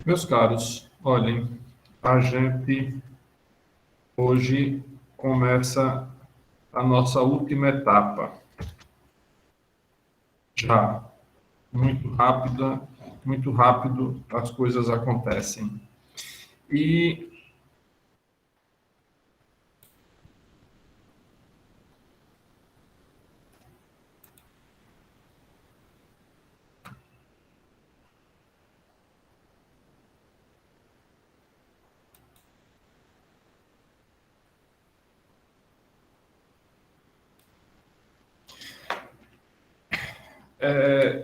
Meus caros, olhem, a gente hoje começa a nossa última etapa. Já muito rápido as coisas acontecem. E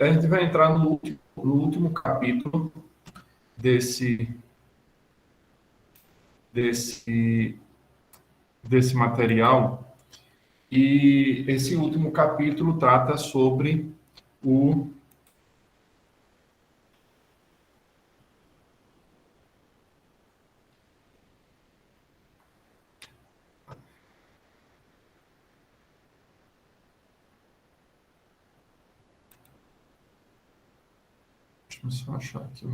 a gente vai entrar no último capítulo desse, desse, desse material. E esse último capítulo trata sobre o Deixa eu só achar aqui.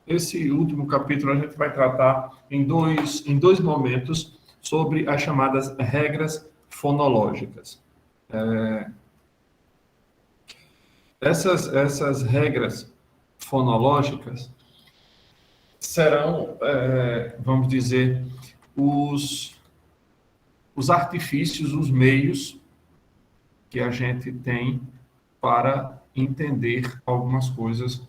Esse último capítulo a gente vai tratar em dois momentos sobre as chamadas regras fonológicas. Essas regras fonológicas serão, vamos dizer, os artifícios, os meios que a gente tem para entender algumas coisas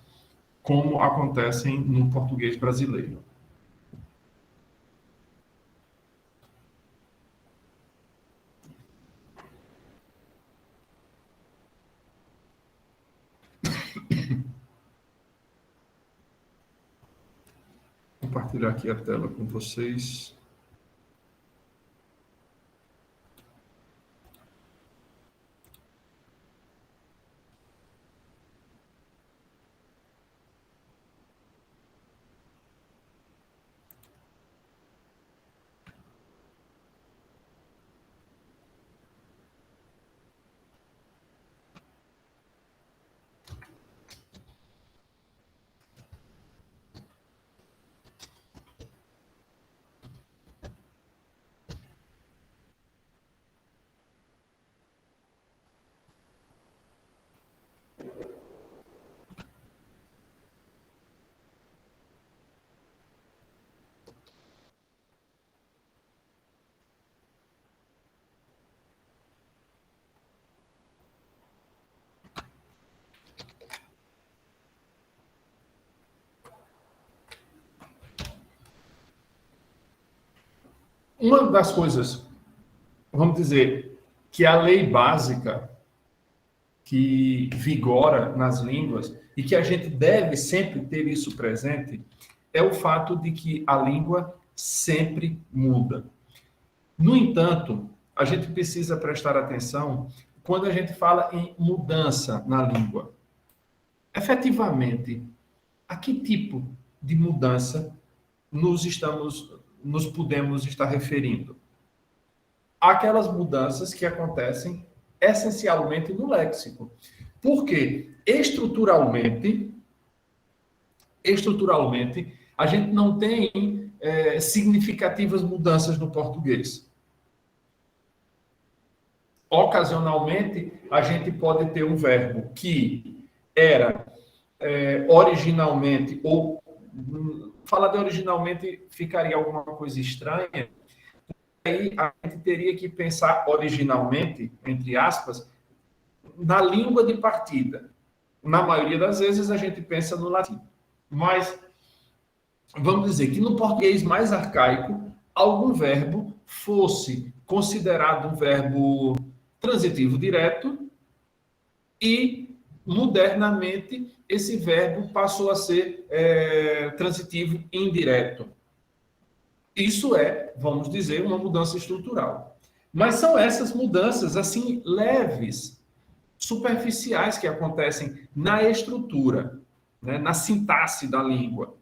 como acontecem no português brasileiro. Vou compartilhar aqui a tela com vocês. Uma das coisas, vamos dizer, que a lei básica que vigora nas línguas e que a gente deve sempre ter isso presente é o fato de que a língua sempre muda. No entanto, a gente precisa prestar atenção quando a gente fala em mudança na língua. Efetivamente, a que tipo de mudança nos podemos estar referindo? Aquelas mudanças que acontecem essencialmente no léxico. Porque estruturalmente, a gente não tem significativas mudanças no português. Ocasionalmente, a gente pode ter um verbo que era originalmente, ou falar de originalmente ficaria alguma coisa estranha, aí a gente teria que pensar originalmente, entre aspas, na língua de partida. Na maioria das vezes a gente pensa no latim. Mas vamos dizer que no português mais arcaico, algum verbo fosse considerado um verbo transitivo direto e, modernamente, esse verbo passou a ser transitivo indireto. Isso é, vamos dizer, uma mudança estrutural. Mas são essas mudanças, assim, leves, superficiais que acontecem na estrutura, né, na sintaxe da língua.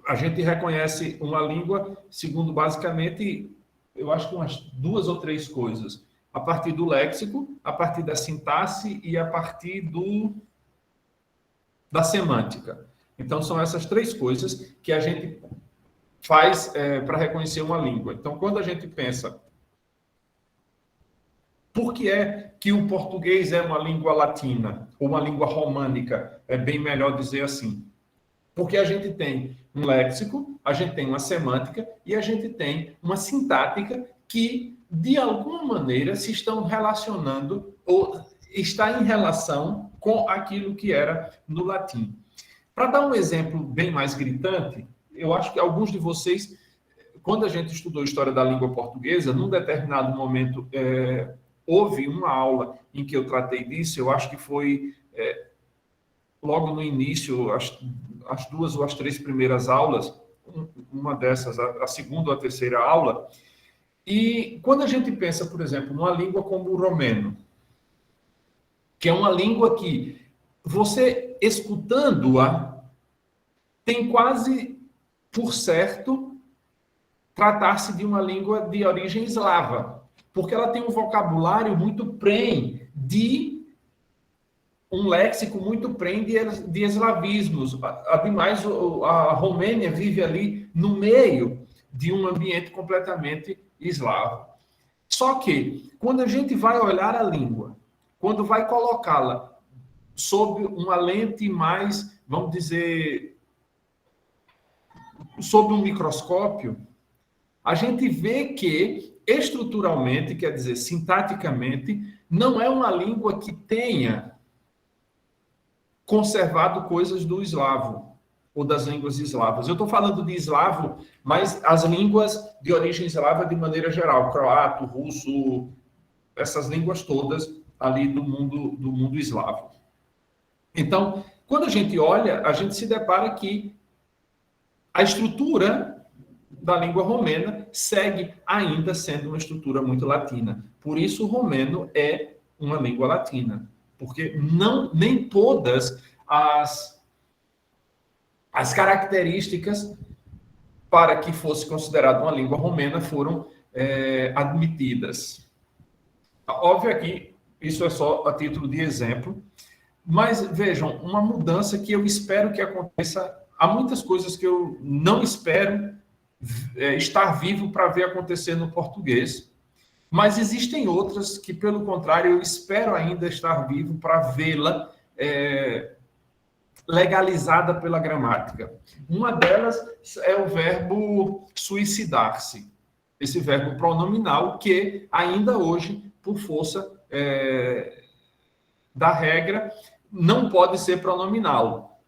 A gente reconhece uma língua segundo, basicamente, eu acho que umas 2 ou 3 coisas. A partir do léxico, a partir da sintaxe e a partir da semântica. Então, são essas 3 coisas que a gente faz para reconhecer uma língua. Então, quando a gente pensa, por que é que o português é uma língua latina, ou uma língua românica, é bem melhor dizer assim? Porque a gente tem um léxico, a gente tem uma semântica e a gente tem uma sintática que, de alguma maneira, se estão relacionando ou está em relação com aquilo que era no latim. Para dar um exemplo bem mais gritante, eu acho que alguns de vocês, quando a gente estudou História da Língua Portuguesa, num determinado momento, houve uma aula em que eu tratei disso, eu acho que foi logo no início, as 2 ou as 3 primeiras aulas, uma dessas, a segunda ou a terceira aula, e quando a gente pensa, por exemplo, numa língua como o romeno, que é uma língua que você, escutando-a, tem quase por certo tratar-se de uma língua de origem eslava, porque ela tem um vocabulário muito prenhe de um léxico muito prenhe de eslavismos. Ademais, a Romênia vive ali no meio de um ambiente completamente eslavo. Só que, quando a gente vai olhar a língua, quando vai colocá-la sob uma lente mais, vamos dizer, sob um microscópio, a gente vê que, estruturalmente, quer dizer, sintaticamente, não é uma língua que tenha conservado coisas do eslavo, ou das línguas eslavas. Eu estou falando de eslavo, mas as línguas de origem eslava de maneira geral, croato, russo, essas línguas todas ali do mundo eslavo. Então, quando a gente olha, a gente se depara que a estrutura da língua romena segue ainda sendo uma estrutura muito latina. Por isso, o romeno é uma língua latina, porque nem todas as características para que fosse considerada uma língua romena foram admitidas. Óbvio que isso é só a título de exemplo, mas vejam, uma mudança que eu espero que aconteça. Há muitas coisas que eu não espero estar vivo para ver acontecer no português, mas existem outras que, pelo contrário, eu espero ainda estar vivo para vê-la legalizada pela gramática. Uma delas é o verbo suicidar-se, esse verbo pronominal que ainda hoje, por força da regra, não pode ser pronominal.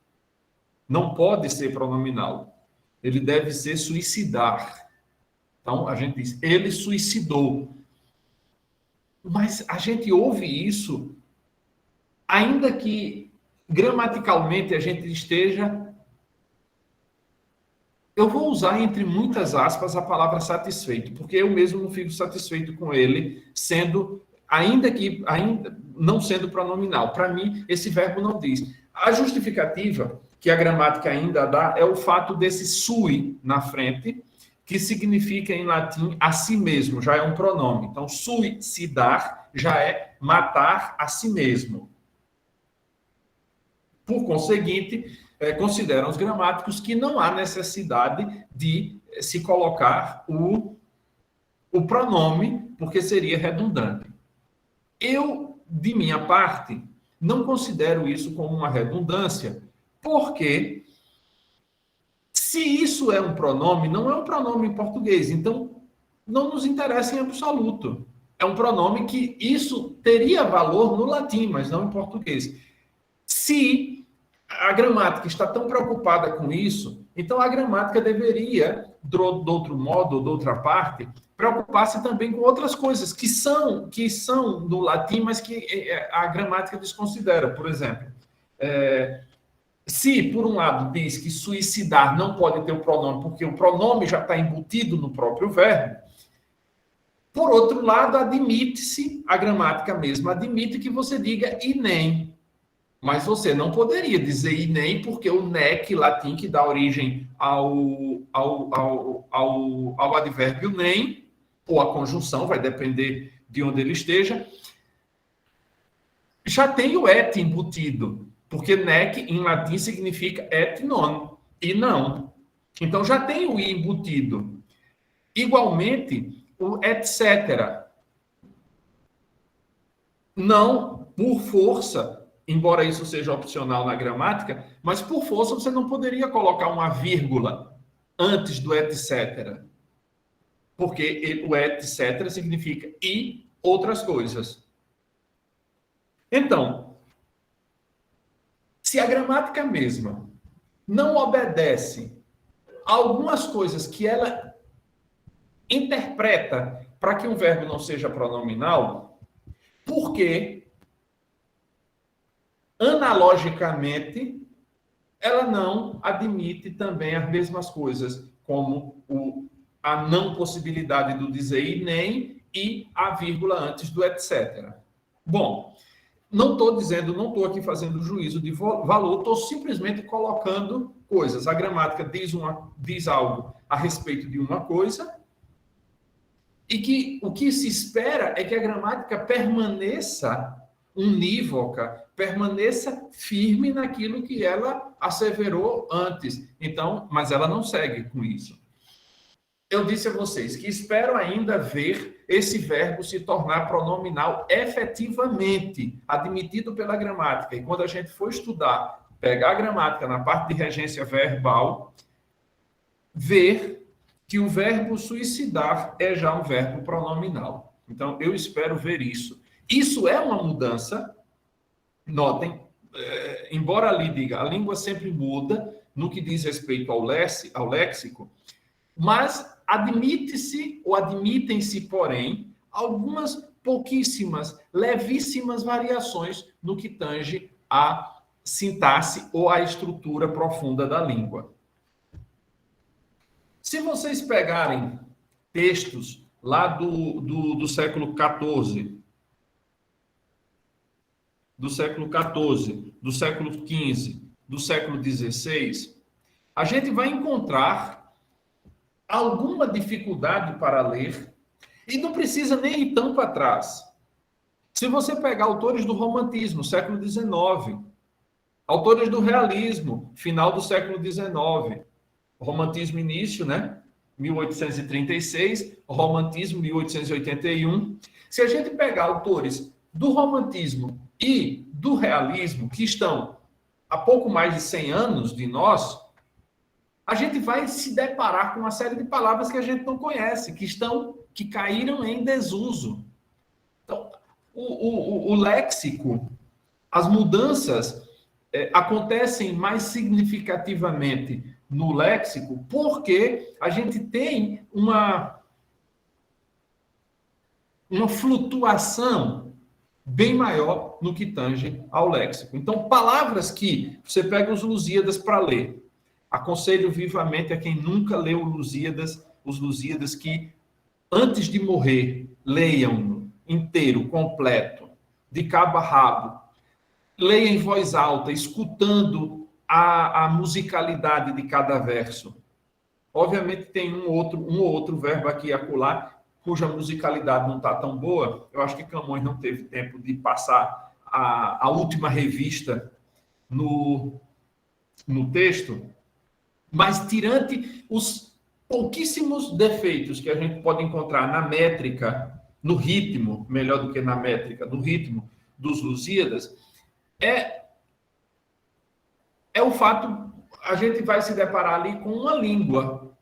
Não pode ser pronominal. Ele deve ser suicidar. Então, a gente diz, ele suicidou. Mas a gente ouve isso, ainda que gramaticalmente a gente esteja... Eu vou usar, entre muitas aspas, a palavra satisfeito, porque eu mesmo não fico satisfeito com ele, ainda não sendo pronominal. Para mim, esse verbo não diz. A justificativa que a gramática ainda dá é o fato desse sui na frente, que significa em latim a si mesmo, já é um pronome. Então, suicidar já é matar a si mesmo. Por conseguinte, consideram os gramáticos que não há necessidade de se colocar o pronome, porque seria redundante. Eu, de minha parte, não considero isso como uma redundância, porque se isso é um pronome, não é um pronome em português, então não nos interessa em absoluto. É um pronome que isso teria valor no latim, mas não em português. Se a gramática está tão preocupada com isso, então a gramática deveria, de outro modo, ou de outra parte, preocupar-se também com outras coisas que são do latim, mas que a gramática desconsidera. Por exemplo, se, por um lado, diz que suicidar não pode ter o pronome, porque o pronome já está embutido no próprio verbo, por outro lado, admite-se, a gramática mesmo admite que você diga inem. Mas você não poderia dizer inem, porque o nec latim, que dá origem ao advérbio nem, ou a conjunção, vai depender de onde ele esteja, já tem o et embutido, porque nec em latim significa et non, e não. Então já tem o i embutido. Igualmente, o etc. Não por força, embora isso seja opcional na gramática, mas por força você não poderia colocar uma vírgula antes do etc. Porque o etc. significa e outras coisas. Então, se a gramática mesma não obedece a algumas coisas que ela interpreta para que um verbo não seja pronominal, porque analogicamente ela não admite também as mesmas coisas, como a não possibilidade do dizer e nem e a vírgula antes do etc. Bom, não estou aqui fazendo juízo de valor, estou simplesmente colocando coisas. A gramática diz algo a respeito de uma coisa, e que o que se espera é que a gramática permaneça unívoca, permaneça firme naquilo que ela asseverou antes. Então, mas ela não segue com isso. Eu disse a vocês que espero ainda ver esse verbo se tornar pronominal efetivamente, admitido pela gramática. E quando a gente for estudar, pegar a gramática na parte de regência verbal, ver que o verbo suicidar é já um verbo pronominal. Então, eu espero ver isso. Isso é uma mudança. Notem, embora ali diga, a língua sempre muda no que diz respeito ao léxico, mas admite-se ou admitem-se, porém, algumas pouquíssimas, levíssimas variações no que tange à sintaxe ou à estrutura profunda da língua. Se vocês pegarem textos lá do século XIV, do século XIV, do século XV, do século XVI, a gente vai encontrar alguma dificuldade para ler, e não precisa nem ir tão para trás. Se você pegar autores do romantismo, século XIX, autores do realismo, final do século XIX, romantismo início, né? 1836, romantismo 1881. Se a gente pegar autores do romantismo e do realismo, que estão há pouco mais de 100 anos de nós, a gente vai se deparar com uma série de palavras que a gente não conhece, que caíram em desuso. Então, o léxico, as mudanças acontecem mais significativamente no léxico, porque a gente tem uma flutuação bem maior no que tange ao léxico. Então, palavras que você pega os Lusíadas para ler. Aconselho vivamente a quem nunca leu os Lusíadas, que antes de morrer, leiam inteiro, completo, de cabo a rabo. Leia em voz alta, escutando a musicalidade de cada verso. Obviamente tem um ou outro verbo aqui e acolá, cuja musicalidade não está tão boa. Eu acho que Camões não teve tempo de passar a última revista no texto, mas tirante os pouquíssimos defeitos que a gente pode encontrar na métrica, no ritmo, melhor do que na métrica, no ritmo dos Lusíadas, é o fato, a gente vai se deparar ali com uma língua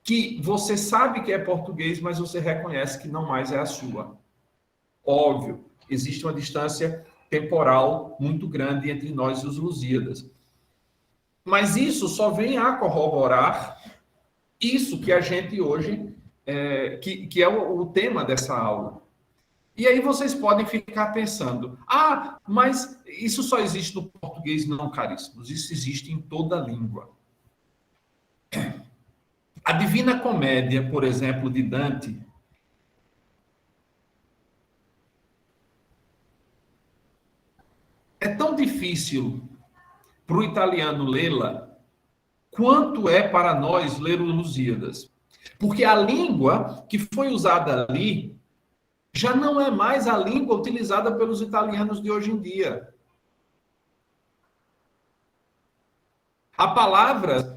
que você sabe que é português, mas você reconhece que não mais é a sua. Óbvio, existe uma distância temporal muito grande entre nós e os Lusíadas. Mas isso só vem a corroborar isso que a gente hoje que é o tema dessa aula. E aí vocês podem ficar pensando, mas isso só existe no português? Não, caríssimos, isso existe em toda língua. A Divina Comédia, por exemplo, de Dante, é tão difícil para o italiano lê-la quanto é para nós ler o Lusíadas. Porque a língua que foi usada ali já não é mais a língua utilizada pelos italianos de hoje em dia. A palavra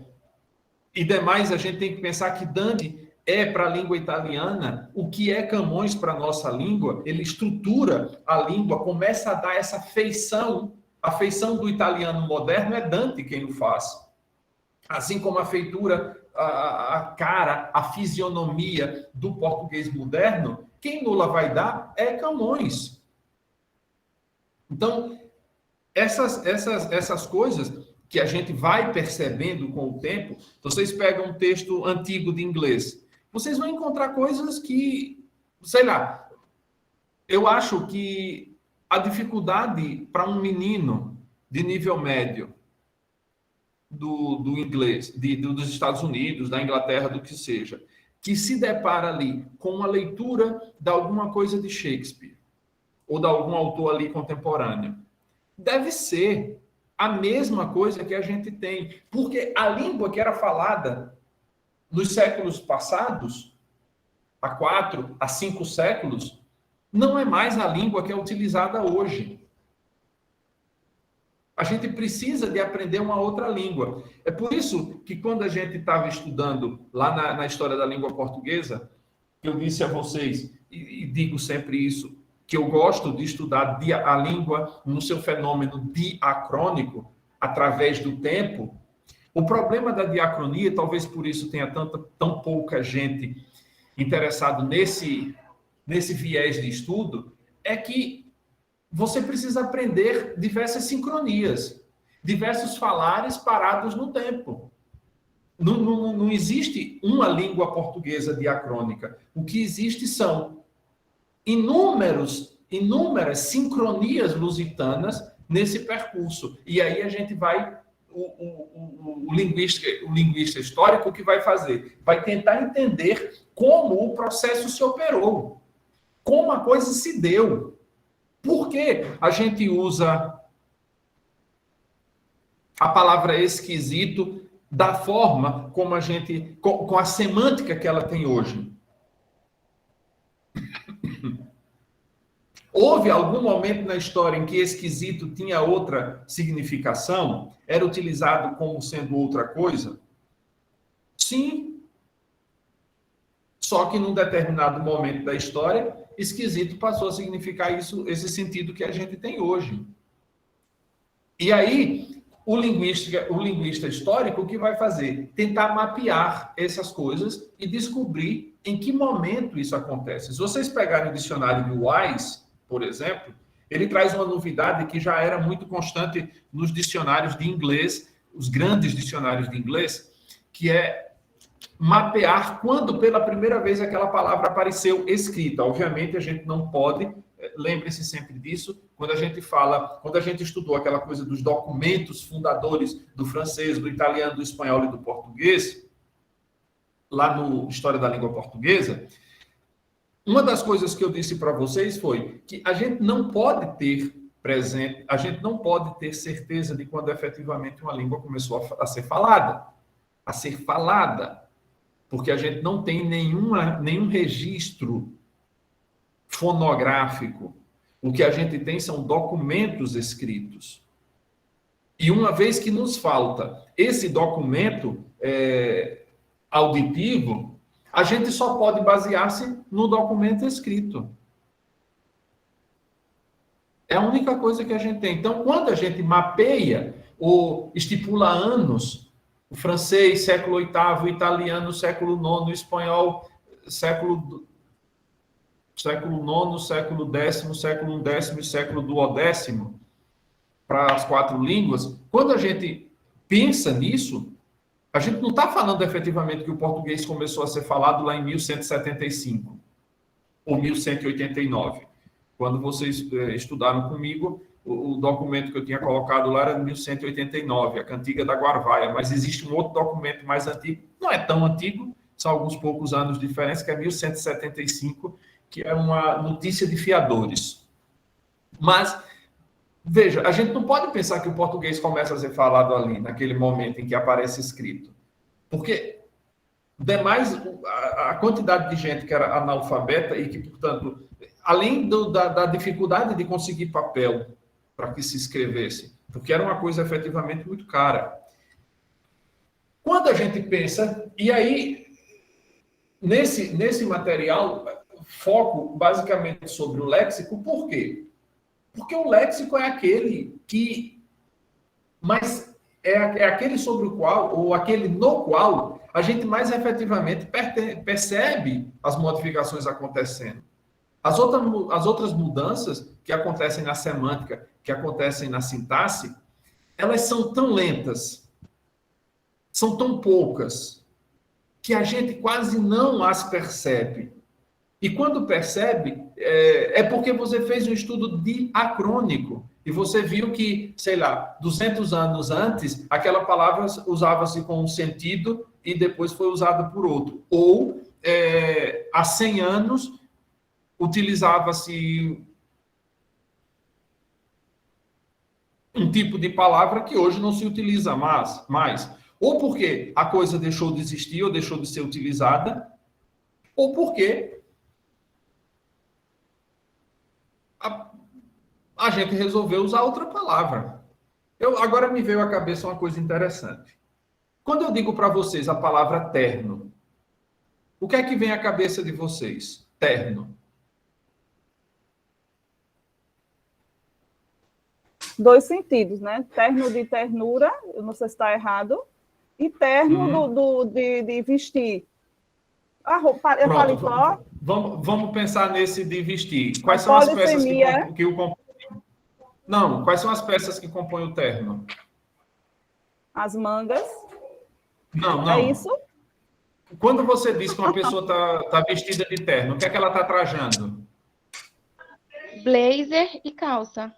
e demais, a gente tem que pensar que Dante é para a língua italiana o que é Camões para a nossa língua. Ele estrutura a língua, começa a dar essa feição. A feição do italiano moderno é Dante quem o faz. Assim como a feitura, a cara, a fisionomia do português moderno, quem Lula vai dar é Camões. Então, essas coisas que a gente vai percebendo com o tempo, vocês pegam um texto antigo de inglês, vocês vão encontrar coisas que, sei lá, eu acho que a dificuldade para um menino de nível médio do inglês, dos Estados Unidos, da Inglaterra, do que seja, que se depara ali com uma leitura de alguma coisa de Shakespeare, ou de algum autor ali contemporâneo, deve ser a mesma coisa que a gente tem. Porque a língua que era falada nos séculos passados, há 4, há 5 séculos, não é mais a língua que é utilizada hoje. A gente precisa de aprender uma outra língua. É por isso que quando a gente estava estudando lá na história da língua portuguesa, eu disse a vocês, e digo sempre isso, que eu gosto de estudar a língua no seu fenômeno diacrônico, através do tempo. O problema da diacronia, talvez por isso tenha tão pouca gente interessada nesse viés de estudo, é que você precisa aprender diversas sincronias, diversos falares parados no tempo. Não existe uma língua portuguesa diacrônica. O que existe são inúmeras sincronias lusitanas nesse percurso. E aí a gente vai, o linguista histórico, o que vai fazer? Vai tentar entender como o processo se operou, como a coisa se deu. Por que a gente usa a palavra esquisito da forma como a gente, com a semântica que ela tem hoje? Houve algum momento na história em que esquisito tinha outra significação? Era utilizado como sendo outra coisa? Sim. Só que num determinado momento da história, esquisito passou a significar esse sentido que a gente tem hoje. E aí, o linguista histórico, o que vai fazer? Tentar mapear essas coisas e descobrir em que momento isso acontece. Se vocês pegarem o dicionário de Wise, por exemplo, ele traz uma novidade que já era muito constante nos dicionários de inglês, os grandes dicionários de inglês, que é mapear quando pela primeira vez aquela palavra apareceu escrita. Obviamente, a gente não pode, lembre-se sempre disso, quando a gente estudou aquela coisa dos documentos fundadores do francês, do italiano, do espanhol e do português, lá no História da Língua Portuguesa, uma das coisas que eu disse para vocês foi que a gente não pode ter presente, a gente não pode ter certeza de quando efetivamente uma língua começou a ser falada, porque a gente não tem nenhum registro fonográfico. O que a gente tem são documentos escritos. E uma vez que nos falta esse documento auditivo, a gente só pode basear-se no documento escrito. É a única coisa que a gente tem. Então, quando a gente mapeia ou estipula anos, o francês, século VIII, o italiano, século IX, o espanhol, século IX, século X, século X e século XII, para as 4 línguas, quando a gente pensa nisso, A gente não está falando efetivamente que o português começou a ser falado lá em 1175 ou 1189. Quando vocês estudaram comigo, o documento que eu tinha colocado lá era de 1189, a Cantiga da Guarvaia, mas existe um outro documento mais antigo, não é tão antigo, são alguns poucos anos de diferença, que é 1175, que é uma notícia de fiadores. Mas, veja, a gente não pode pensar que o português começa a ser falado ali, naquele momento em que aparece escrito. Porque, demais, a quantidade de gente que era analfabeta e que, portanto, além da dificuldade de conseguir papel para que se escrevesse, porque era uma coisa efetivamente muito cara. Quando a gente pensa, e aí, nesse material, foco basicamente sobre o léxico, por quê? Porque o léxico é aquele que, mas é aquele sobre o qual, ou aquele no qual, a gente mais efetivamente percebe as modificações acontecendo. As outras mudanças que acontecem na semântica, que acontecem na sintaxe, elas são tão lentas, são tão poucas, que a gente quase não as percebe. E quando percebe, é porque você fez um estudo diacrônico e você viu que, sei lá, 200 anos antes, aquela palavra usava-se com um sentido e depois foi usada por outro. Ou, há 100 anos, utilizava-se um tipo de palavra que hoje não se utiliza mais. Ou porque a coisa deixou de existir ou deixou de ser utilizada, ou porque a gente resolveu usar outra palavra. Agora me veio à cabeça uma coisa interessante. Quando eu digo para vocês a palavra terno, o que é que vem à cabeça de vocês? Terno. Dois sentidos, né? Terno de ternura, eu não sei se está errado, e terno de vestir. A roupa, é paletó. Vamos pensar nesse de vestir. Quais são as peças que o compõem? Não, quais são as peças que compõem o terno? As mangas. Não. É isso? Quando você diz que uma pessoa tá vestida de terno, o que é que ela está trajando? Blazer e calça.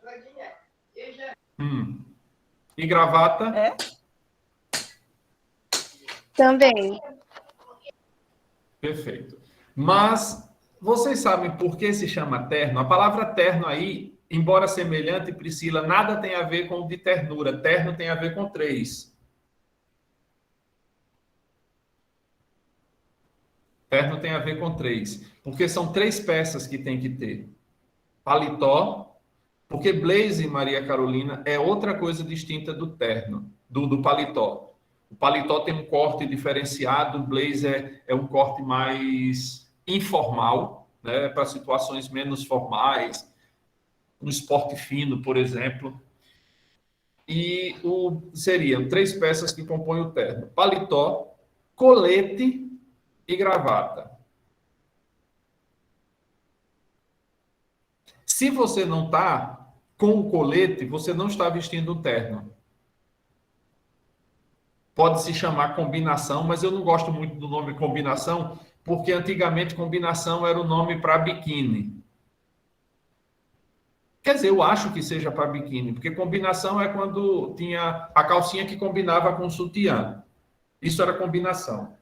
E gravata? É? Também. Perfeito. Mas vocês sabem por que se chama terno? A palavra terno aí, embora semelhante, Priscila, nada tem a ver com o de ternura. Terno tem a ver com 3. Terno tem a ver com 3. Porque são 3 peças que tem que ter. Paletó, porque blazer, Maria Carolina, é outra coisa distinta do terno, do paletó. O paletó tem um corte diferenciado, o blazer é um corte mais informal, né, para situações menos formais, no esporte fino, por exemplo. E seriam 3 peças que compõem o terno: paletó, colete e gravata. Se você não está com o colete, você não está vestindo o terno. Pode se chamar combinação, mas eu não gosto muito do nome combinação, porque antigamente combinação era o nome para biquíni. Quer dizer, eu acho que seja para biquíni, porque combinação é quando tinha a calcinha que combinava com o sutiã. Isso era combinação.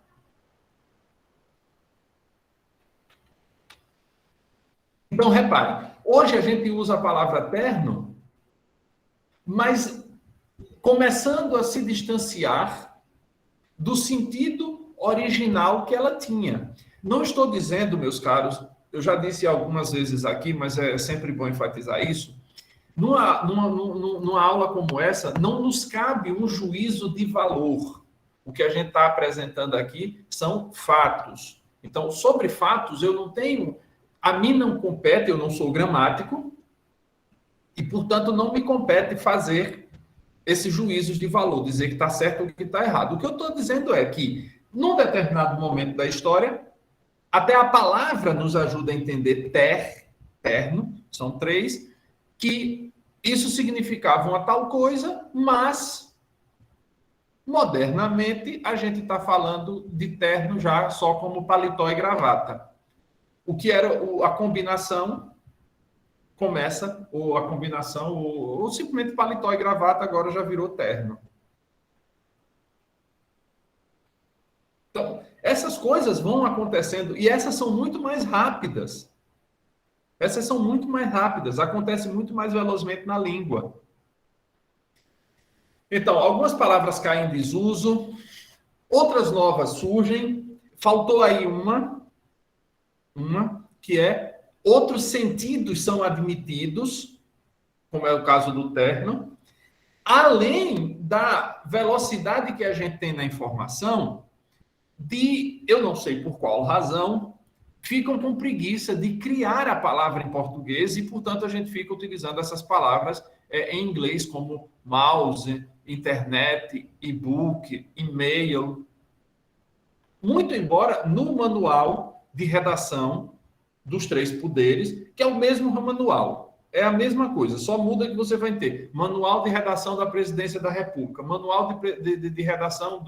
Então, repare, hoje a gente usa a palavra terno, mas começando a se distanciar do sentido original que ela tinha. Não estou dizendo, meus caros, eu já disse algumas vezes aqui, mas é sempre bom enfatizar isso, numa aula como essa, não nos cabe um juízo de valor. O que a gente está apresentando aqui são fatos. Então, sobre fatos, eu não tenho... A mim não compete, eu não sou gramático, e, portanto, não me compete fazer esses juízos de valor, dizer que está certo ou que está errado. O que eu estou dizendo é que, num determinado momento da história, até a palavra nos ajuda a entender terno, são 3, que isso significava uma tal coisa, mas Modernamente, a gente está falando de terno já só como paletó e gravata. O que era a combinação começa, ou a combinação, ou simplesmente paletó e gravata agora já virou terno. Então, essas coisas vão acontecendo e essas são muito mais rápidas. Essas são muito mais rápidas, acontecem muito mais velozmente na língua. Então, algumas palavras caem em desuso, outras novas surgem. Faltou aí uma que é outros sentidos são admitidos, como é o caso do terno, além da velocidade que a gente tem na informação, eu não sei por qual razão, ficam com preguiça de criar a palavra em português e, portanto, a gente fica utilizando essas palavras em inglês como mouse, internet, e-book, e-mail. Muito embora no manual de redação dos três poderes, que é o mesmo manual, é a mesma coisa, só muda que você vai ter manual de redação da Presidência da República, manual de redação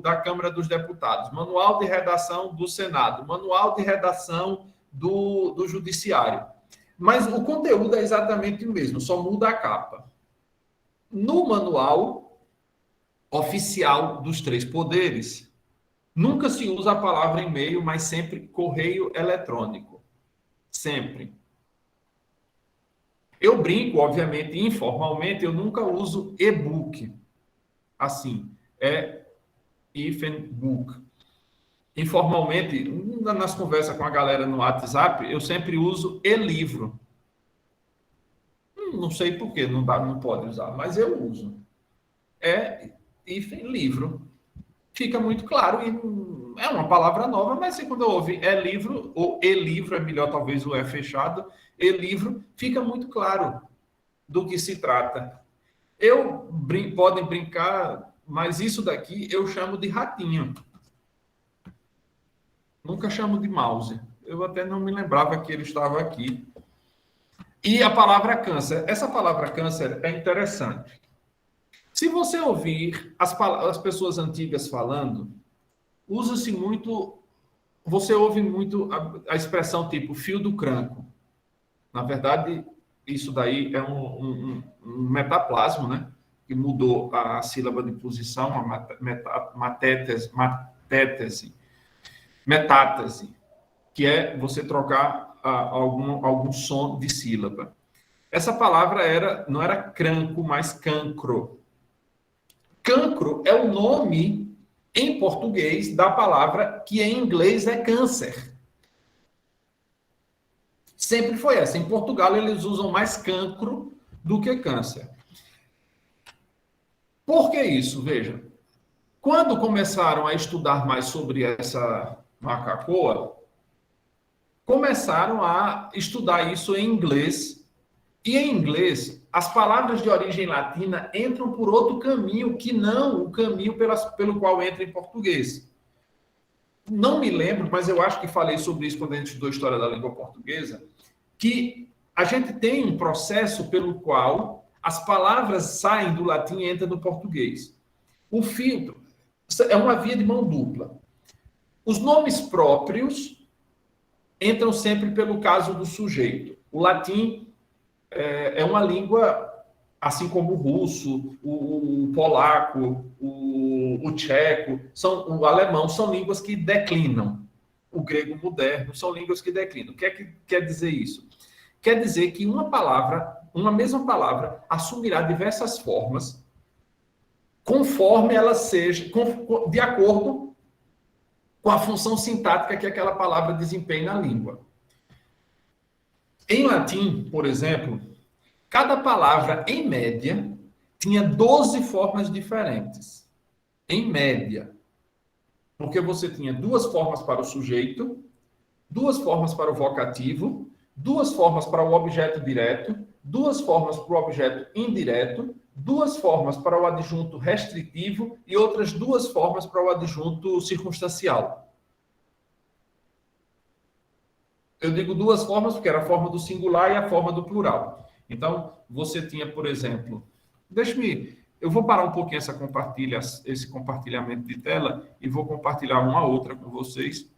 da Câmara dos Deputados, manual de redação do Senado, manual de redação do Judiciário. Mas o conteúdo é exatamente o mesmo, só muda a capa. No manual oficial dos três poderes, nunca se usa a palavra e-mail, mas sempre correio eletrônico. Sempre. Eu brinco, obviamente, informalmente, eu nunca uso e-book. Assim, book. Informalmente, nas conversas com a galera no WhatsApp, eu sempre uso e-livro. Não sei por que não pode usar, mas eu uso. Livro. Fica muito claro, e é uma palavra nova, mas quando eu ouvi livro, ou e-livro, é melhor talvez o fechado, e-livro, fica muito claro do que se trata. Podem brincar, mas isso daqui eu chamo de ratinho. Nunca chamo de mouse. Eu até não me lembrava que ele estava aqui. E a palavra câncer. Essa palavra câncer é interessante. Se você ouvir as pessoas antigas falando, usa-se muito, você ouve muito a expressão tipo fio do cranco. Na verdade, isso daí é um metaplasmo, né? Que mudou a sílaba de posição, a metátese, que é você trocar algum som de sílaba. Essa palavra não era cranco, mas cancro. Cancro é o nome em português da palavra que em inglês é câncer. Sempre foi essa. Em Portugal eles usam mais cancro do que câncer. Por que isso? Veja, quando começaram a estudar mais sobre essa macacoa, começaram a estudar isso em inglês. E em inglês, as palavras de origem latina entram por outro caminho que não o caminho pelo qual entra em português. Não me lembro, mas eu acho que falei sobre isso quando a gente estudou História da Língua Portuguesa, que a gente tem um processo pelo qual as palavras saem do latim e entram no português. O filtro é uma via de mão dupla. Os nomes próprios entram sempre pelo caso do sujeito. O latim é uma língua, assim como o russo, o polaco, o tcheco, o alemão, são línguas que declinam. O grego moderno são línguas que declinam. O que é que quer dizer isso? Quer dizer que uma mesma palavra, assumirá diversas formas, conforme ela seja, de acordo com a função sintática que aquela palavra desempenha na língua. Em latim, por exemplo, cada palavra, em média, tinha 12 formas diferentes. Em média. Porque você tinha 2 formas para o sujeito, 2 formas para o vocativo, 2 formas para o objeto direto, 2 formas para o objeto indireto, 2 formas para o adjunto restritivo e outras 2 formas para o adjunto circunstancial. Eu digo 2 formas porque era a forma do singular e a forma do plural. Então, você tinha, por exemplo, Eu vou parar um pouquinho esse compartilhamento de tela e vou compartilhar uma outra com vocês.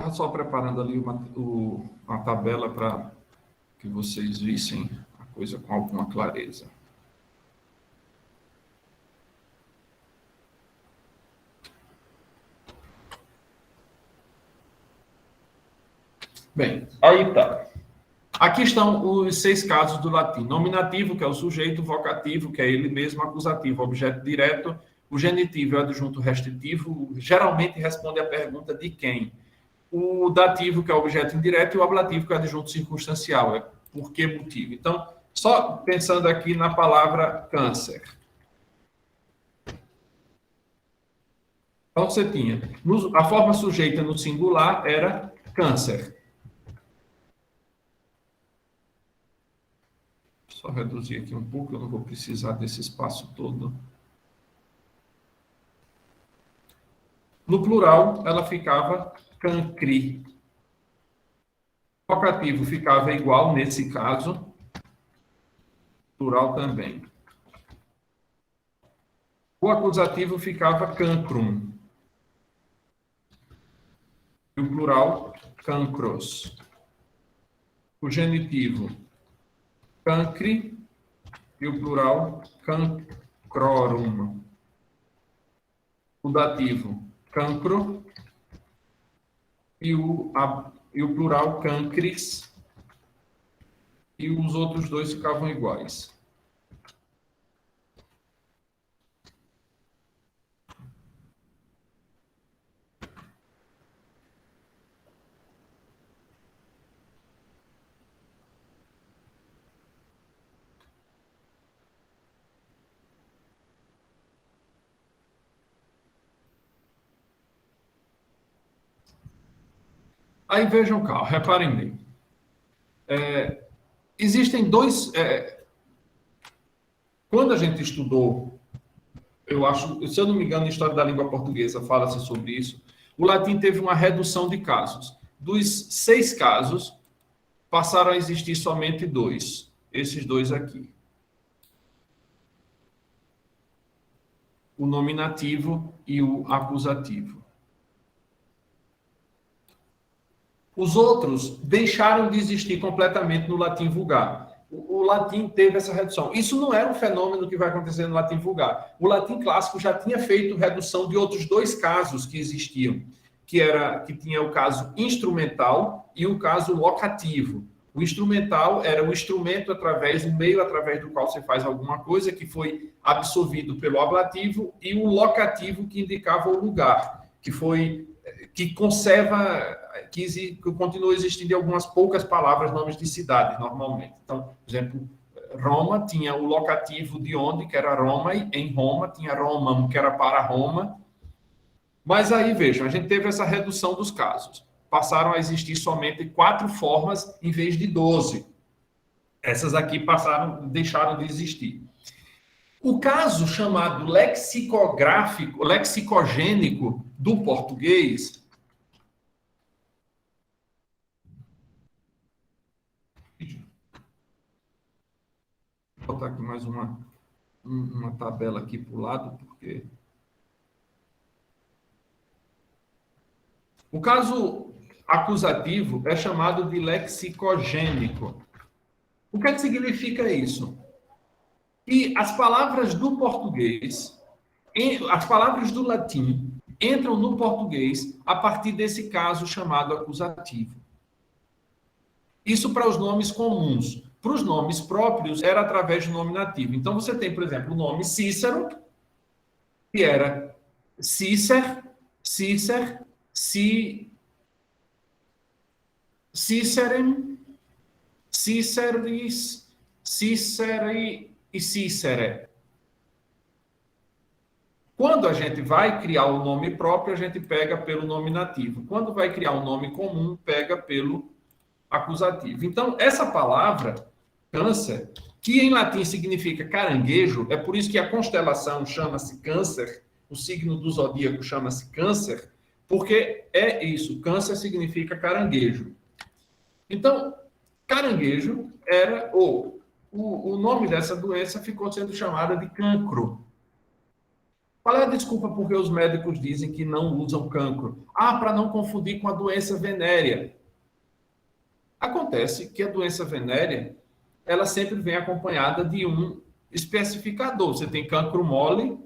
Estava só preparando ali uma tabela para que vocês vissem a coisa com alguma clareza. Bem, aí tá. Aqui estão os 6 casos do latim. Nominativo, que é o sujeito, vocativo, que é ele mesmo, acusativo, objeto direto, o genitivo é o adjunto restritivo, geralmente responde à pergunta de quem. O dativo, que é o objeto indireto, e o ablativo, que é o adjunto circunstancial, é por que motivo. Então, só pensando aqui na palavra câncer. Então, você tinha, a forma sujeita no singular era câncer. Só reduzir aqui um pouco, eu não vou precisar desse espaço todo. No plural, ela ficava cancri. O vocativo ficava igual nesse caso. Plural também. O acusativo ficava cancrum. E o plural, cancros. O genitivo, cancri. E o plural, cancrorum. O dativo, cancro. E o plural, cancris. E os outros dois ficavam iguais. Aí vejam cá, reparem bem. Existem dois... quando a gente estudou, eu acho, se eu não me engano, a História da Língua Portuguesa fala-se sobre isso, o latim teve uma redução de casos. Dos 6 casos, passaram a existir somente 2. Esses 2 aqui. O nominativo e o acusativo. Os outros deixaram de existir completamente no latim vulgar. O latim teve essa redução. Isso não era um fenômeno que vai acontecer no latim vulgar. O latim clássico já tinha feito redução de outros 2 casos que existiam, que tinha o caso instrumental e o caso locativo. O instrumental era o instrumento o meio através do qual você faz alguma coisa, que foi absorvido pelo ablativo, e o locativo, que indicava o lugar, que conserva, que continua existindo em algumas poucas palavras, nomes de cidades, normalmente. Então, por exemplo, Roma tinha o locativo de onde, que era Roma, e em Roma tinha Romam, que era para Roma. Mas aí, vejam, a gente teve essa redução dos casos. passaram a existir somente 4 formas em vez de 12. Essas aqui deixaram de existir. O caso chamado lexicogênico do português vou botar aqui mais uma tabela aqui para o lado, porque o caso acusativo é chamado de lexicogênico. O que é que significa isso? Que as palavras do português, as palavras do latim, entram no português a partir desse caso chamado acusativo. Isso para os nomes comuns. Para os nomes próprios, era através do nominativo. Então, você tem, por exemplo, o nome Cícero, que era Cícer, Cícer, Cícerem, Cíceris, Cícere e Cícere. Quando a gente vai criar o nome próprio, a gente pega pelo nominativo. Quando vai criar um nome comum, pega pelo acusativo. Então, essa palavra, câncer, que em latim significa caranguejo, é por isso que a constelação chama-se câncer, o signo do zodíaco chama-se câncer, porque é isso, câncer significa caranguejo. Então, caranguejo era, o nome dessa doença ficou sendo chamada de cancro. Qual é a desculpa porque os médicos dizem que não usam cancro? Para não confundir com a doença venérea. Acontece que a doença venérea, ela sempre vem acompanhada de um especificador. Você tem cancro mole,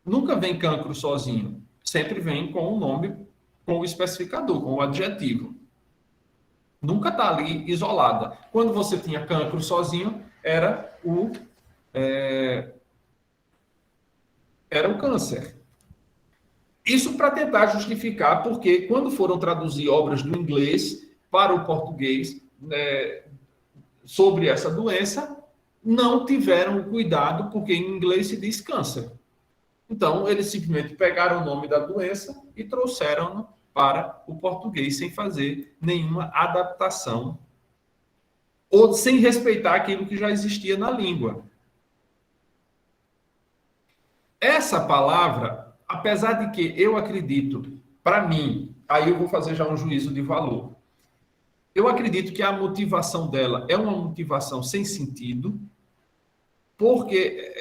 nunca vem cancro sozinho. Sempre vem com o nome, com o especificador, com o adjetivo. Nunca está ali isolada. Quando você tinha cancro sozinho, era o câncer. Isso para tentar justificar, porque quando foram traduzir obras do inglês para o português sobre essa doença, não tiveram cuidado, porque em inglês se diz câncer. Então, eles simplesmente pegaram o nome da doença e trouxeram-no para o português sem fazer nenhuma adaptação ou sem respeitar aquilo que já existia na língua. Essa palavra, apesar de que eu acredito, para mim, aí eu vou fazer já um juízo de valor. Eu acredito que a motivação dela é uma motivação sem sentido, porque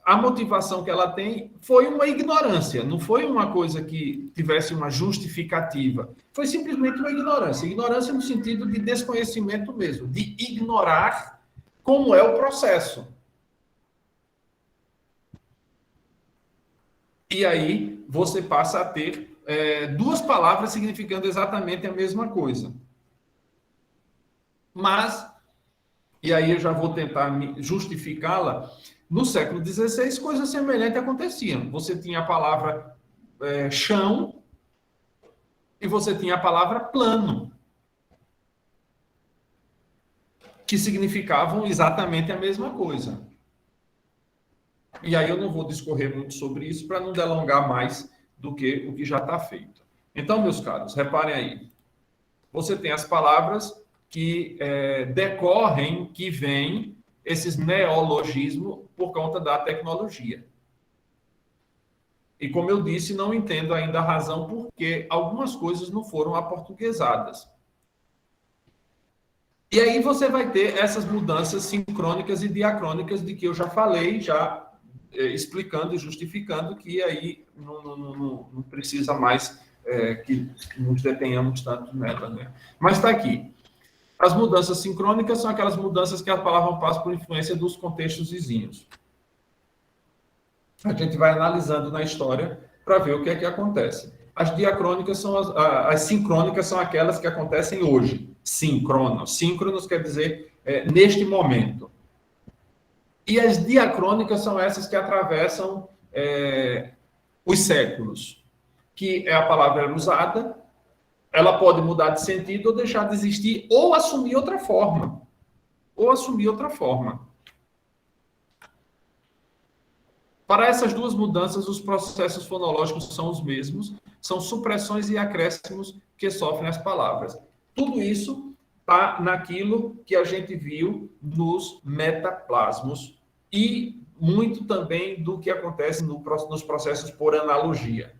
a motivação que ela tem foi uma ignorância, não foi uma coisa que tivesse uma justificativa. Foi simplesmente uma ignorância. Ignorância no sentido de desconhecimento mesmo, de ignorar como é o processo. E aí você passa a ter duas palavras significando exatamente a mesma coisa. Mas, e aí eu já vou tentar justificá-la, no século XVI coisas semelhantes aconteciam. Você tinha a palavra chão e você tinha a palavra plano, que significavam exatamente a mesma coisa. E aí eu não vou discorrer muito sobre isso para não delongar mais do que o que já está feito. Então, meus caros, reparem aí. Você tem as palavras que decorrem, que vêm, esses neologismos por conta da tecnologia. E como eu disse, não entendo ainda a razão porque algumas coisas não foram aportuguesadas. E aí você vai ter essas mudanças sincrônicas e diacrônicas de que eu já falei, já explicando e justificando que aí não precisa mais que nos detenhamos tanto nela, né? Mas está aqui. As mudanças sincrônicas são aquelas mudanças que a palavra passa por influência dos contextos vizinhos. A gente vai analisando na história para ver o que é que acontece. As diacrônicas são as sincrônicas são aquelas que acontecem hoje. Síncronos quer dizer neste momento. E as diacrônicas são essas que atravessam os séculos, que a palavra era usada, ela pode mudar de sentido ou deixar de existir, ou assumir outra forma. Para essas duas mudanças, os processos fonológicos são os mesmos, são supressões e acréscimos que sofrem as palavras. Tudo isso está naquilo que a gente viu nos metaplasmos e muito também do que acontece nos processos por analogia.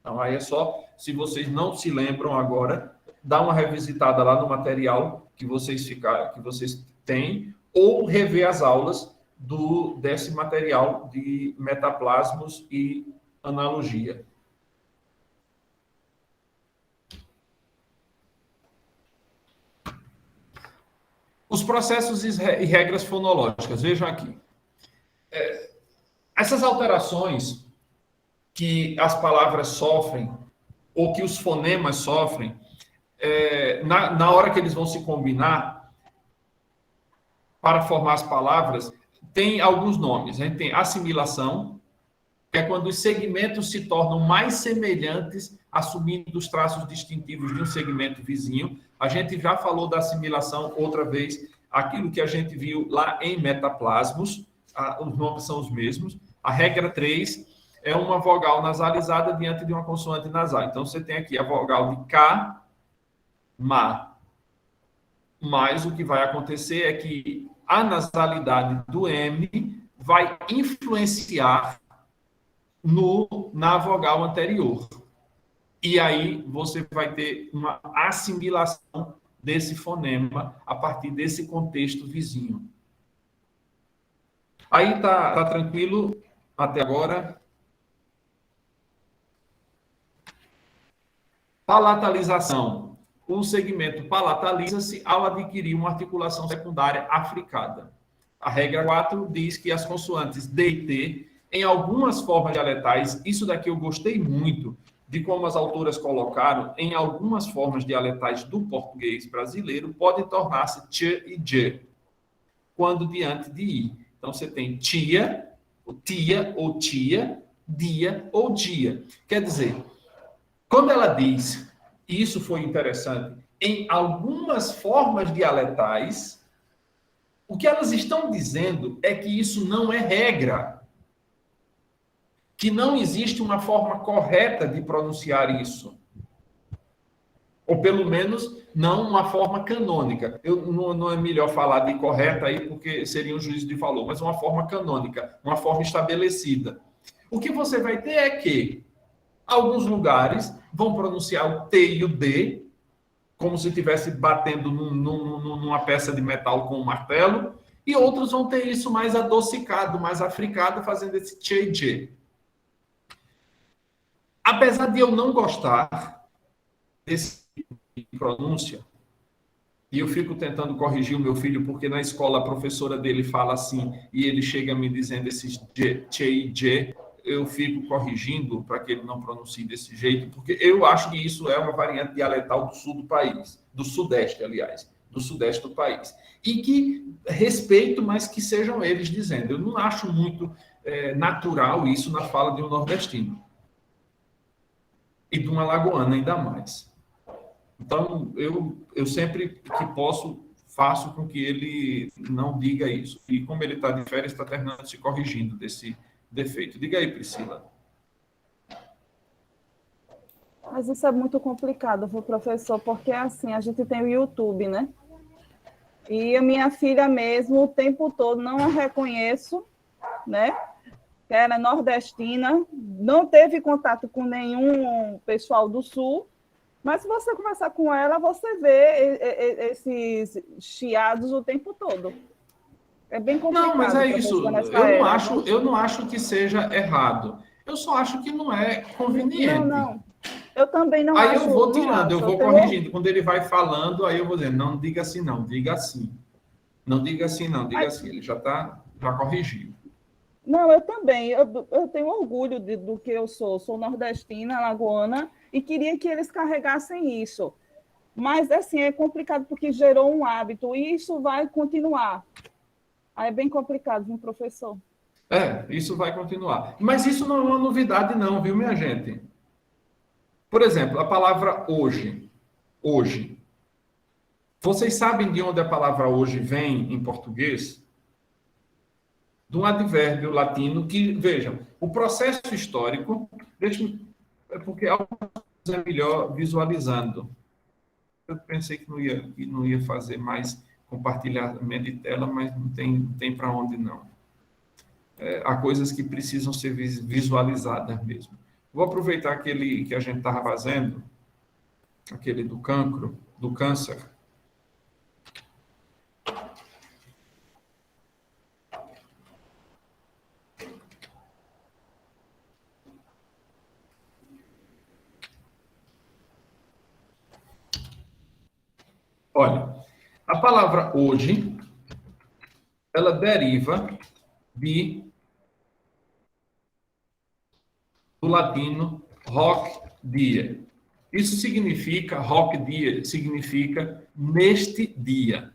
Então, aí é só, se vocês não se lembram agora, dá uma revisitada lá no material que vocês têm, ou rever as aulas desse material de metaplasmos e analogia. Os processos e regras fonológicas, vejam aqui. Essas alterações que as palavras sofrem, ou que os fonemas sofrem, na hora que eles vão se combinar para formar as palavras, tem alguns nomes. A gente tem assimilação, que é quando os segmentos se tornam mais semelhantes, assumindo os traços distintivos de um segmento vizinho. A gente já falou da assimilação outra vez, aquilo que a gente viu lá em metaplasmos, os nomes são os mesmos. A regra 3 é uma vogal nasalizada diante de uma consoante nasal. Então, você tem aqui a vogal de K, Ma. Mas o que vai acontecer é que a nasalidade do M vai influenciar na vogal anterior. E aí você vai ter uma assimilação desse fonema a partir desse contexto vizinho. Aí tá tranquilo até agora? Palatalização. O segmento palataliza-se ao adquirir uma articulação secundária africada. A regra 4 diz que as consoantes D e T, em algumas formas dialetais, isso daqui eu gostei muito de como as autoras colocaram, em algumas formas dialetais do português brasileiro, podem tornar-se tia e j, quando diante de i. Então, você tem tia ou tia, dia ou dia. Quer dizer, quando ela diz, e isso foi interessante, em algumas formas dialetais, o que elas estão dizendo é que isso não é regra. Que não existe uma forma correta de pronunciar isso. Ou pelo menos não uma forma canônica. Não é melhor falar de correta aí, porque seria um juízo de valor, mas uma forma canônica, uma forma estabelecida. O que você vai ter é que alguns lugares vão pronunciar o T e o D, como se estivesse batendo numa peça de metal com um martelo, e outros vão ter isso mais adocicado, mais africado, fazendo esse T e J. Apesar de eu não gostar desse tipo de pronúncia, e eu fico tentando corrigir o meu filho, porque na escola a professora dele fala assim, e ele chega me dizendo esses T e J, eu fico corrigindo para que ele não pronuncie desse jeito, porque eu acho que isso é uma variante dialetal do sul do país, do sudeste, aliás, do sudeste do país. E que respeito, mas que sejam eles dizendo. Eu não acho muito natural isso na fala de um nordestino. E de uma lagoana ainda mais. Então, eu sempre que posso, faço com que ele não diga isso. E como ele está de férias, está terminando se corrigindo desse defeito. Diga aí, Priscila. Mas isso é muito complicado, viu, professor? Porque, assim, a gente tem o YouTube, né? E a minha filha mesmo, o tempo todo, não a reconheço, né? Que era nordestina, não teve contato com nenhum pessoal do Sul, mas se você conversar com ela, você vê esses chiados o tempo todo. É bem complicado. Não, mas é isso. Eu não acho que seja errado. Eu só acho que não é conveniente. Não. Eu também não acho. Aí eu vou tirando, eu vou corrigindo. Quando ele vai falando, aí eu vou dizendo, não diga assim, não, diga assim. Não diga assim, não, diga assim. Ele já corrigiu. Não, eu também. Eu tenho orgulho do que eu sou. Sou nordestina, alagoana, e queria que eles carregassem isso. Mas, assim, é complicado porque gerou um hábito, e isso vai continuar. Aí é bem complicado, viu, professor? Isso vai continuar. Mas isso não é uma novidade, não, viu, minha gente? Por exemplo, a palavra hoje. Hoje. Vocês sabem de onde a palavra hoje vem em português? de um advérbio latino que, vejam, o processo histórico, é porque algo é melhor visualizando. Eu pensei que não ia fazer mais compartilhamento de tela, mas não tem para onde não. Há coisas que precisam ser visualizadas mesmo. Vou aproveitar aquele que a gente estava fazendo, aquele do cancro, do câncer. Olha, a palavra hoje, ela deriva do latino hoc die. Isso significa, hoc die, significa neste dia,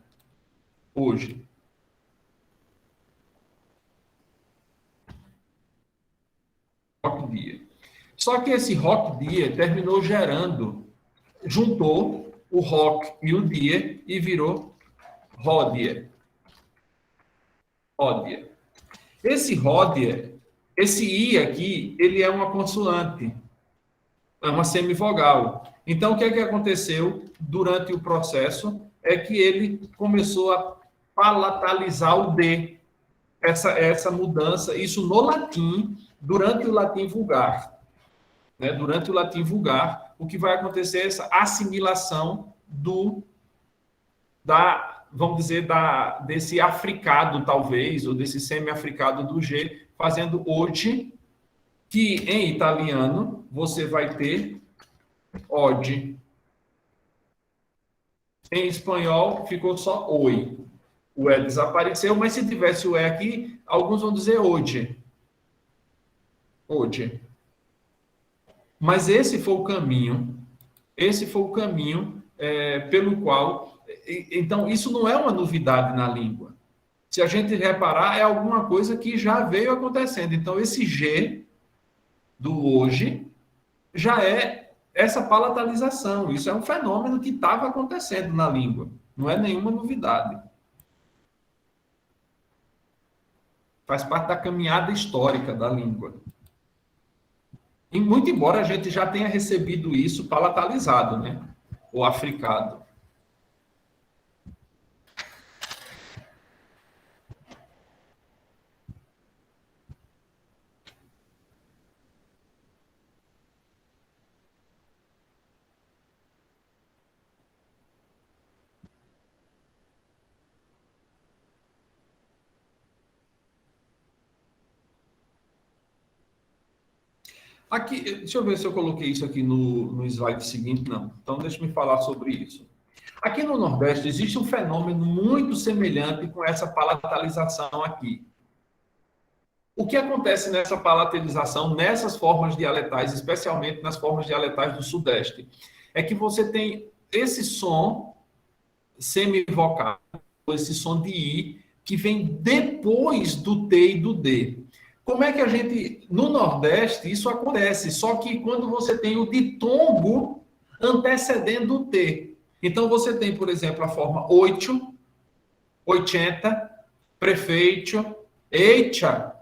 hoje. Hoc die. Só que esse hoc die terminou juntou o hoc e o die e virou hodie. Hodie. Esse hodie, esse i aqui, ele é uma consoante, é uma semivogal. Então, o que é que aconteceu durante o processo? É que ele começou a palatalizar o D. Essa mudança, isso no latim, durante o latim vulgar. Né? Durante o latim vulgar, o que vai acontecer é essa assimilação vamos dizer, desse africado, talvez, ou desse semi-africado do G, fazendo hoje, que em italiano você vai ter ode. Em espanhol ficou só oi. O E desapareceu, mas se tivesse o E aqui, alguns vão dizer hoje. Hoje. Mas esse foi o caminho pelo qual... Então, isso não é uma novidade na língua. Se a gente reparar, é alguma coisa que já veio acontecendo. Então, esse G do hoje já é essa palatalização. Isso é um fenômeno que estava acontecendo na língua. Não é nenhuma novidade. Faz parte da caminhada histórica da língua. E muito embora a gente já tenha recebido isso palatalizado, né? Ou africado. Aqui, deixa eu ver se eu coloquei isso aqui no slide seguinte. Não. Então, deixa eu me falar sobre isso. Aqui no Nordeste existe um fenômeno muito semelhante com essa palatalização aqui. O que acontece nessa palatalização, nessas formas dialetais, especialmente nas formas dialetais do Sudeste, é que você tem esse som semivocal, esse som de I, que vem depois do T e do D. Como é que a gente... No Nordeste, isso acontece, só que quando você tem o ditongo antecedendo o T. Então, você tem, por exemplo, a forma oito, oitenta, prefeito, eixa.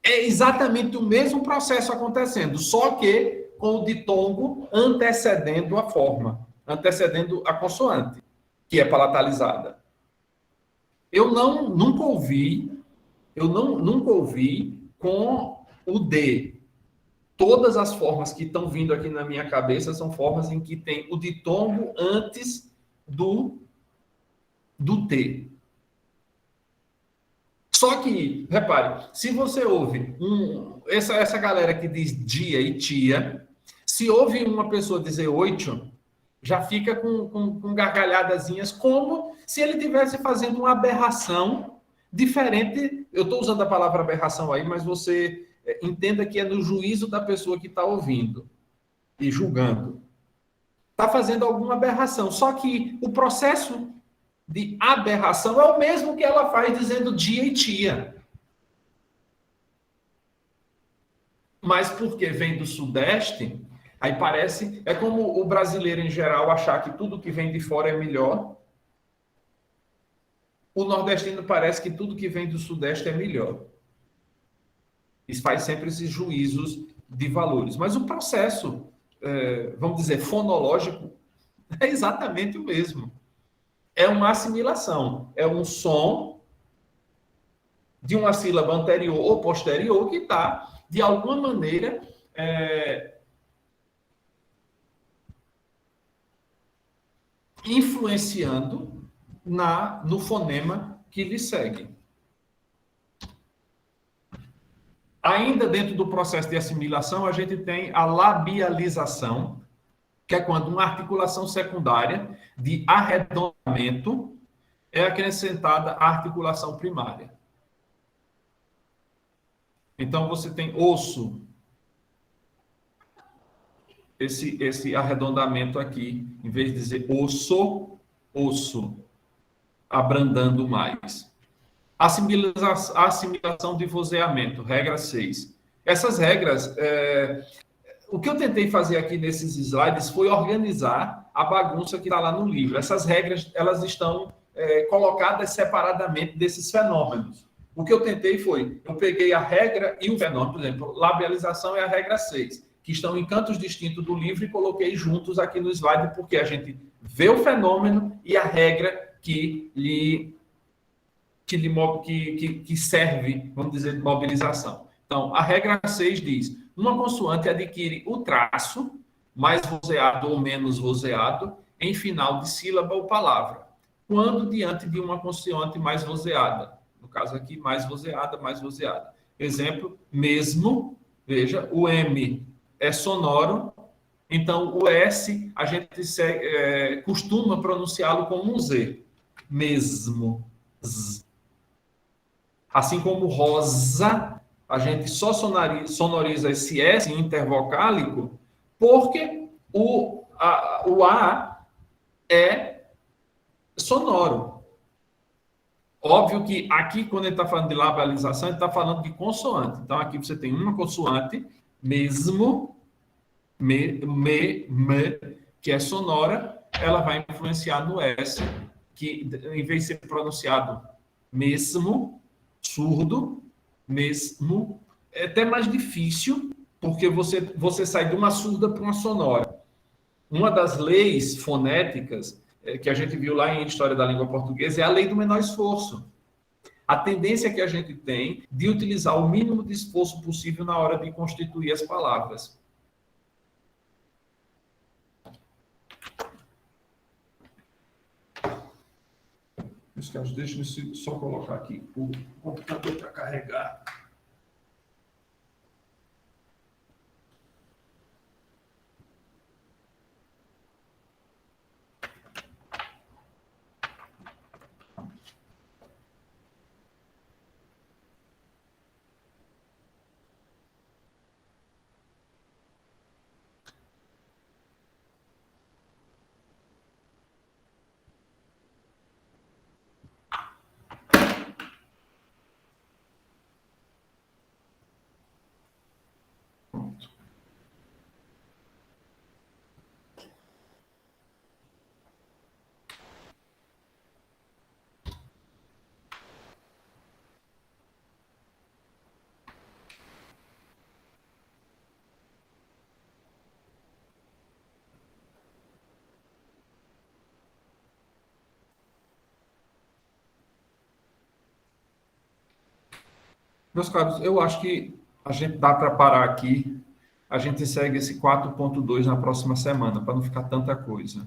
É exatamente o mesmo processo acontecendo, só que com o ditongo antecedendo a forma, antecedendo a consoante, que é palatalizada. Eu nunca ouvi com o D. Todas as formas que estão vindo aqui na minha cabeça são formas em que tem o ditongo antes do T. Só que, repare, se você ouve essa galera que diz dia e tia, se ouve uma pessoa dizer oito, já fica com gargalhadazinhas, como se ele estivesse fazendo uma aberração diferente. Eu estou usando a palavra aberração aí, mas você entenda que é no juízo da pessoa que está ouvindo e julgando. Está fazendo alguma aberração. Só que o processo de aberração é o mesmo que ela faz dizendo dia e tia. Mas porque vem do Sudeste, aí parece... É como o brasileiro em geral achar que tudo que vem de fora é melhor. o nordestino parece que tudo que vem do Sudeste é melhor. Isso faz sempre esses juízos de valores. Mas o processo, vamos dizer, fonológico, é exatamente o mesmo. É uma assimilação. É um som de uma sílaba anterior ou posterior que está, de alguma maneira, influenciando no fonema que lhe segue. Ainda dentro do processo de assimilação, a gente tem a labialização, que é quando uma articulação secundária de arredondamento é acrescentada à articulação primária. Então, você tem osso, esse arredondamento aqui, em vez de dizer osso, osso, abrandando mais. Assimilação de vozeamento, regra 6. Essas regras, o que eu tentei fazer aqui nesses slides foi organizar a bagunça que está lá no livro. Essas regras, elas estão colocadas separadamente desses fenômenos. O que eu tentei foi, eu peguei a regra e o fenômeno, por exemplo, labialização é a regra 6, que estão em cantos distintos do livro e coloquei juntos aqui no slide, porque a gente vê o fenômeno e a regra que serve, vamos dizer, de mobilização. Então, a regra 6 diz, uma consoante adquire o traço, mais vozeado ou menos vozeado, em final de sílaba ou palavra, quando diante de uma consoante mais vozeada. No caso aqui, mais vozeada, mais vozeada. Exemplo, mesmo, veja, o M é sonoro, então o S a gente costuma pronunciá-lo como um Z. Mesmo. Z. Assim como rosa, a gente só sonoriza esse S intervocálico porque o A é sonoro. Óbvio que aqui, quando ele está falando de labialização, ele está falando de consoante. Então, aqui você tem uma consoante, mesmo, que é sonora, ela vai influenciar no S, que em vez de ser pronunciado mesmo, surdo, mesmo, é até mais difícil, porque você sai de uma surda para uma sonora. Uma das leis fonéticas que a gente viu lá em História da Língua Portuguesa é a lei do menor esforço. A tendência que a gente tem de utilizar o mínimo de esforço possível na hora de constituir as palavras. Deixa eu só colocar aqui o computador para carregar. Meus caros, eu acho que a gente dá para parar aqui. A gente segue esse 4.2 na próxima semana, para não ficar tanta coisa.